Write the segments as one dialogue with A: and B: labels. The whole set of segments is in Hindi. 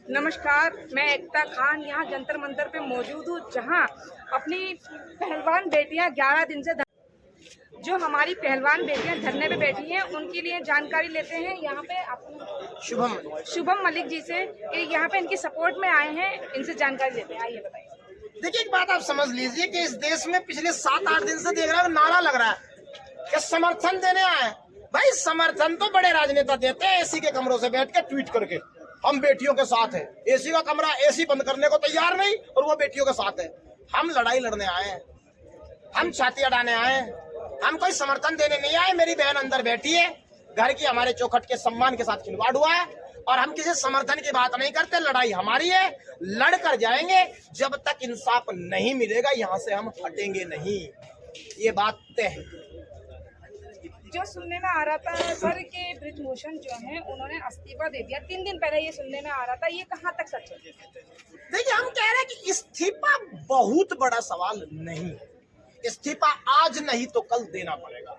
A: नमस्कार, मैं एकता खान यहाँ जंतर मंतर पे मौजूद हूँ, जहाँ अपनी पहलवान बेटियाँ 11 दिन से जो हमारी पहलवान बेटियाँ धरने पे बैठी हैं, उनके लिए जानकारी लेते हैं। यहाँ पे शुभम मलिक जी से कि यहाँ पे इनकी सपोर्ट में आए हैं, इनसे जानकारी लेते हैं। आइए बताइए।
B: देखिए, एक बात आप समझ लीजिए कि इस देश में पिछले 7-8 दिन से देख रहा है नारा लग रहा है कि समर्थन देने आए। भाई, समर्थन तो बड़े राजनेता देते हैं एसी के कमरों से बैठ के ट्वीट करके, हम बेटियों के साथ हैं। एसी का कमरा एसी बंद करने को तैयार नहीं और वो बेटियों के साथ है। हम लड़ाई लड़ने आए हैं, हम छाती अड़ाने आए हैं, हम कोई समर्थन देने नहीं आए। मेरी बहन अंदर बैठी है, घर की हमारे चौखट के सम्मान के साथ खिलवाड़ हुआ है और हम किसी समर्थन की बात नहीं करते। लड़ाई हमारी है, लड़कर जाएंगे। जब तक इंसाफ नहीं मिलेगा यहाँ से हम हटेंगे नहीं, ये बात तय है।
A: जो सुनने में आ रहा था सर के ब्रिजभूषण जो है उन्होंने इस्तीफा दे दिया, 3 दिन पहले ये सुनने में आ रहा था, ये कहाँ तक सच है?
B: देखिए, हम कह रहे हैं कि इस्तीफा बहुत बड़ा सवाल नहीं है। इस्तीफा आज नहीं तो कल देना पड़ेगा।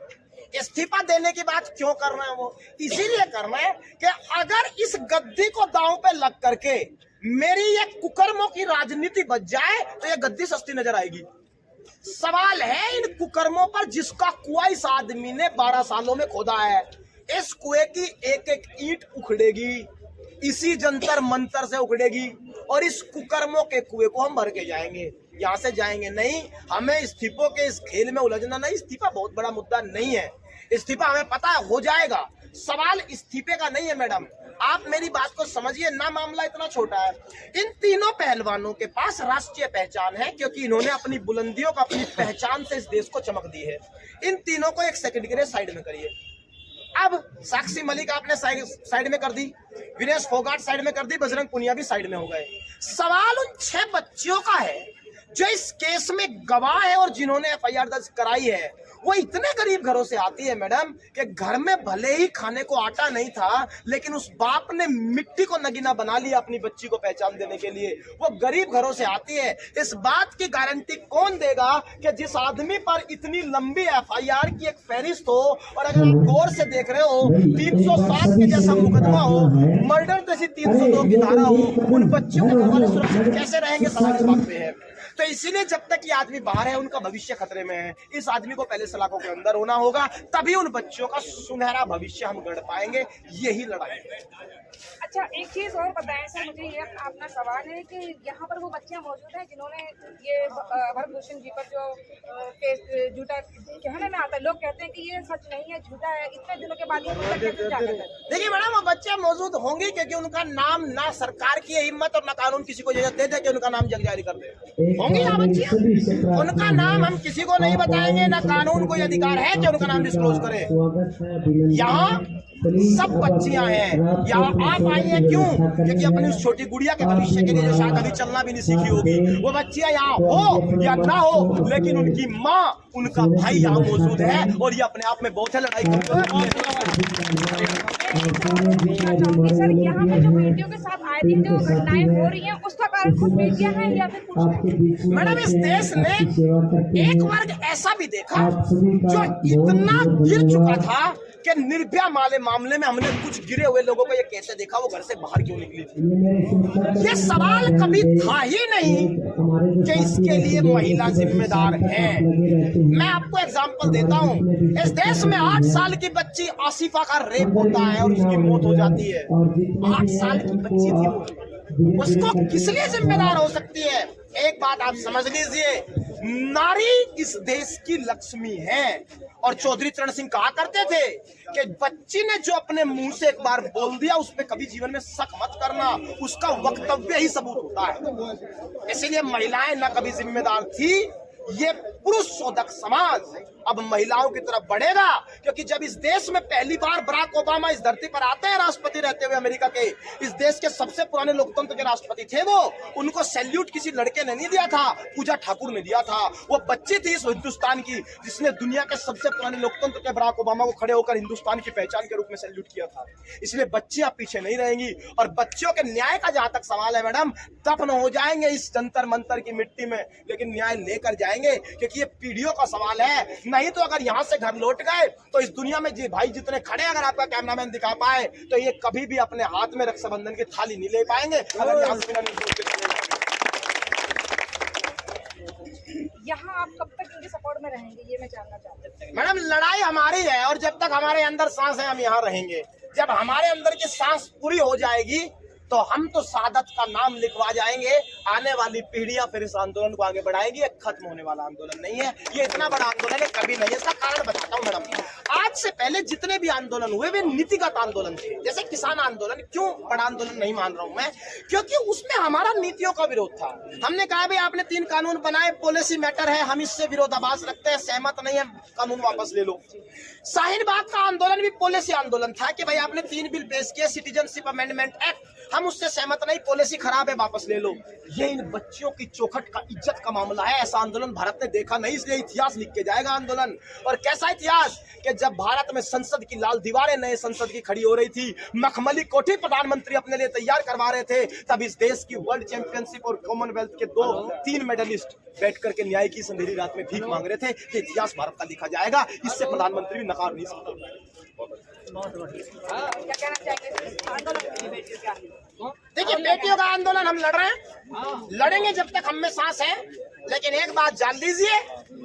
B: इस्तीफा देने की बात क्यों कर रहे हैं? वो इसीलिए कर रहे हैं कि अगर इस गद्दी को दांव पे लग करके मेरी ये कुकर्मों की राजनीति बच जाए तो ये गद्दी सस्ती नजर आएगी। सवाल है इन कुकर्मों पर जिसका कुआं इस आदमी ने 12 सालों में खोदा है। इस कुएं की एक एक ईंट उखड़ेगी, इसी जंतर मंतर से उखड़ेगी और इस कुकर्मों के कुएं को हम भर के जाएंगे। यहाँ से जाएंगे नहीं। हमें इस्तीफों के इस खेल में उलझना नहीं। इस्तीफा बहुत बड़ा मुद्दा नहीं है। इस्तीफा हमें पता है हो जाएगा। सवाल इस्तीफे का नहीं है मैडम, आप मेरी बात को समझिए ना। मामला इतना छोटा है। इन तीनों पहलवानों के पास राष्ट्रीय पहचान है क्योंकि इन्होंने अपनी बुलंदियों को, अपनी पहचान से इस देश को चमक दी है। इन तीनों को एक सेकंड के लिए साइड में करिए। अब साक्षी मलिक आपने साइड में कर दी, विनेश फोगाट साइड में कर दी, बजरंग पुनिया भी साइड में हो गए। सवाल उन 6 बच्चियों का है जो इस केस में गवाह है और जिन्होंने एफआईआर दर्ज कराई है। वो इतने गरीब घरों से आती है मैडम कि घर में भले ही खाने को आटा नहीं था, लेकिन उस बाप ने मिट्टी को नगीना बना लिया अपनी बच्ची को पहचान देने के लिए। वो गरीब घरों से आती है। इस बात की गारंटी कौन देगा कि जिस आदमी पर इतनी लंबी एफआईआर की एक फहरिस्त हो और अगर आप गौर से देख रहे हो 307 के जैसा मुकदमा हो, मर्डर जैसी 302 की धारा हो, उन बच्चों के घर वाले सुरक्षित कैसे रहेंगे? सवाल इस बात पे है। तो इसीलिए जब तक ये आदमी बाहर है उनका भविष्य खतरे में है। इस आदमी को पहले सलाखों के अंदर होना होगा, तभी उन बच्चों का सुनहरा भविष्य हम गढ़ पाएंगे। यही लड़ाई है।
A: अच्छा, एक चीज और बताएं सर, मुझे ये अपना सवाल है कि यहाँ पर वो बच्चियाँ मौजूद हैं जिन्होंने ये भरतभूषण जी पर जो केस झूठा कहने में आता है, लोग कहते हैं कि ये सच नहीं है, झूठा है, इतने दिनों के बाद ये
B: देखिए मैडम, वो बच्चे मौजूद होंगे क्योंकि उनका नाम ना सरकार की हिम्मत और ना कानून किसी को इजाजत देते कि उनका नाम जग जारी कर दे। होंगी यहाँ बच्चियाँ, उनका नाम हम किसी को नहीं बताएंगे, ना कानून को अधिकार है कि उनका नाम डिस्क्लोज करे। यहाँ सब बच्चियां हैं। यहाँ आप आई हैं क्यों? क्योंकि अपनी उस छोटी गुड़िया के भविष्य के लिए जो शायद अभी चलना भी नहीं सीखी होगी, वो बच्चियां यहाँ हो या ना हो, लेकिन उनकी माँ, उनका भाई यहाँ मौजूद है और ये अपने आप में बहुत है। लड़ाई करते हैं
A: सर, यहाँ पे जो बेटियों के साथ आए दिन जो घटनाएं हो रही हैं उसका कारण खुद बेटियां हैं या फिर कुछ?
B: मैडम, इस देश ने एक वर्ग ऐसा भी देखा जो इतना गिर चुका था कि निर्भया मामले में हमने कुछ गिरे हुए लोगों को ये कैसे देखा, वो घर से बाहर क्यों निकली थी। ये सवाल कभी था ही नहीं कि इसके लिए महिला जिम्मेदार है। मैं आपको एग्जांपल देता हूँ। इस देश में 8 साल की बच्ची आसिफा का रेप होता है और उसकी मौत हो जाती है। 8 साल की बच्ची थी, उसको किस लिए जिम्मेदार हो सकती है? एक बात आप समझ लीजिए, नारी इस देश की लक्ष्मी है। और चौधरी चरण सिंह कहा करते थे कि बच्ची ने जो अपने मुंह से एक बार बोल दिया उस पर कभी जीवन में शक मत करना, उसका वक्तव्य ही सबूत होता है। इसीलिए महिलाएं न कभी जिम्मेदार थी। ये पुरुष शोधक समाज अब महिलाओं की तरफ बढ़ेगा क्योंकि जब इस देश में पहली बार बराक ओबामा इस धरती पर आते हैं राष्ट्रपति रहते हुए अमेरिका के, इस देश के सबसे पुराने लोकतंत्र के राष्ट्रपति थे वो, उनको सैल्यूट किसी लड़के ने नहीं दिया था, पूजा ठाकुर ने दिया था। वो बच्ची थी इस हिंदुस्तान की जिसने दुनिया के सबसे पुराने लोकतंत्र के बराक ओबामा को खड़े होकर हिंदुस्तान की पहचान के रूप में सैल्यूट किया था। इसलिए बच्चियां पीछे नहीं रहेंगी और बच्चियों के न्याय का जहां तक सवाल है मैडम, दफन हो जाएंगे इस जंतर मंतर की मिट्टी में, लेकिन न्याय लेकर जाएंगे क्योंकि कि ये पीढ़ियों का सवाल है। नहीं तो अगर यहाँ से घर लौट गए तो इस दुनिया में जी भाई जितने खड़े, अगर आपका कैमरामैन दिखा पाए तो ये कभी भी अपने हाथ में रक्षाबंधन की थाली नहीं ले पाएंगे अगर यहाँ से बिना निर्दोष के चले जाएंगे।
A: यहाँ आप कब तक इनके सपोर्ट में रहेंगे, ये मैं जानना चाहती हूँ।
B: मैडम लड़ाई हमारी है और जब तक हमारे अंदर सांस है हम यहाँ रहेंगे। जब हमारे अंदर की सांस पूरी हो जाएगी तो हम तो सादत का नाम लिखवा जाएंगे। आने वाली पीढ़ियां फिर इस आंदोलन को आगे बढ़ाएगी। ये खत्म होने वाला आंदोलन नहीं है, ये इतना बड़ा आंदोलन है कभी नहीं है। इसका कारण बताता हूँ मैडम। आज से पहले जितने भी आंदोलन हुए वे नीतिगत आंदोलन थे। जैसे किसान आंदोलन, क्यों बड़ा आंदोलन नहीं मान रहा हूं मैं, क्योंकि उसमें हमारा नीतियों का विरोध था। हमने कहा भाई आपने 3 कानून बनाए, पॉलिसी मैटर है, हम इससे विरोधाभास रखते हैं, सहमत नहीं है, कानून वापस ले लो। शाहीन बाग का आंदोलन भी पॉलिसी आंदोलन था कि भाई आपने 3 बिल पेश किए, सिटीजनशिप अमेंडमेंट एक्ट, हम उससे सहमत नहीं, पॉलिसी खराब है, वापस ले लो। ये इन बच्चों की चौखट का, इज्जत का मामला है। ऐसा आंदोलन भारत ने देखा नहीं, इसलिए इतिहास लिख के जाएगा आंदोलन। और कैसा इतिहास कि जब भारत में संसद की लाल दीवारें नए संसद की खड़ी हो रही थी, मखमली कोठी प्रधानमंत्री अपने लिए तैयार करवा रहे थे, तब इस देश की वर्ल्ड चैंपियनशिप और कॉमनवेल्थ के 2-3 मेडलिस्ट बैठ करके न्याय की अंधेरी रात में भीख मांग रहे थे। कि इतिहास भारत का लिखा जाएगा, इससे प्रधानमंत्री भी नकार नहीं सकते।
A: क्या कहना चाहेंगे इस आंदोलन के लिए? क्या
B: देखिए बेटियों का आंदोलन हम लड़ रहे हैं, लड़ेंगे जब तक हम में सांस है। लेकिन एक बात जान लीजिए,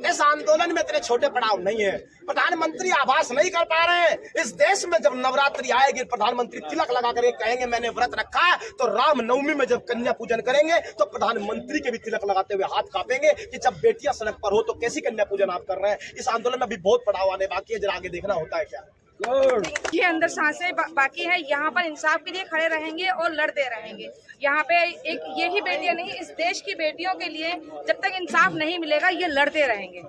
B: इस आंदोलन में इतने छोटे पड़ाव नहीं है। प्रधानमंत्री आभास नहीं कर पा रहे हैं। इस देश में जब नवरात्रि आएगी, प्रधानमंत्री तिलक लगा कर कहेंगे मैंने व्रत रखा है, तो रामनवमी में जब कन्या पूजन करेंगे तो प्रधानमंत्री के भी तिलक लगाते हुए हाथ कांपेंगे कि जब बेटियां सड़क पर हो तो कैसी कन्या पूजन आप कर रहे हैं। इस आंदोलन में अभी बहुत पड़ाव आने बाकी है, जरा आगे देखना होता है क्या।
A: ये अंदर सांसें बाकी है। यहाँ पर इंसाफ के लिए खड़े रहेंगे और लड़ते रहेंगे। यहाँ पे एक यही बेटियां नहीं, इस देश की बेटियों के लिए जब तक इंसाफ नहीं मिलेगा ये लड़ते रहेंगे।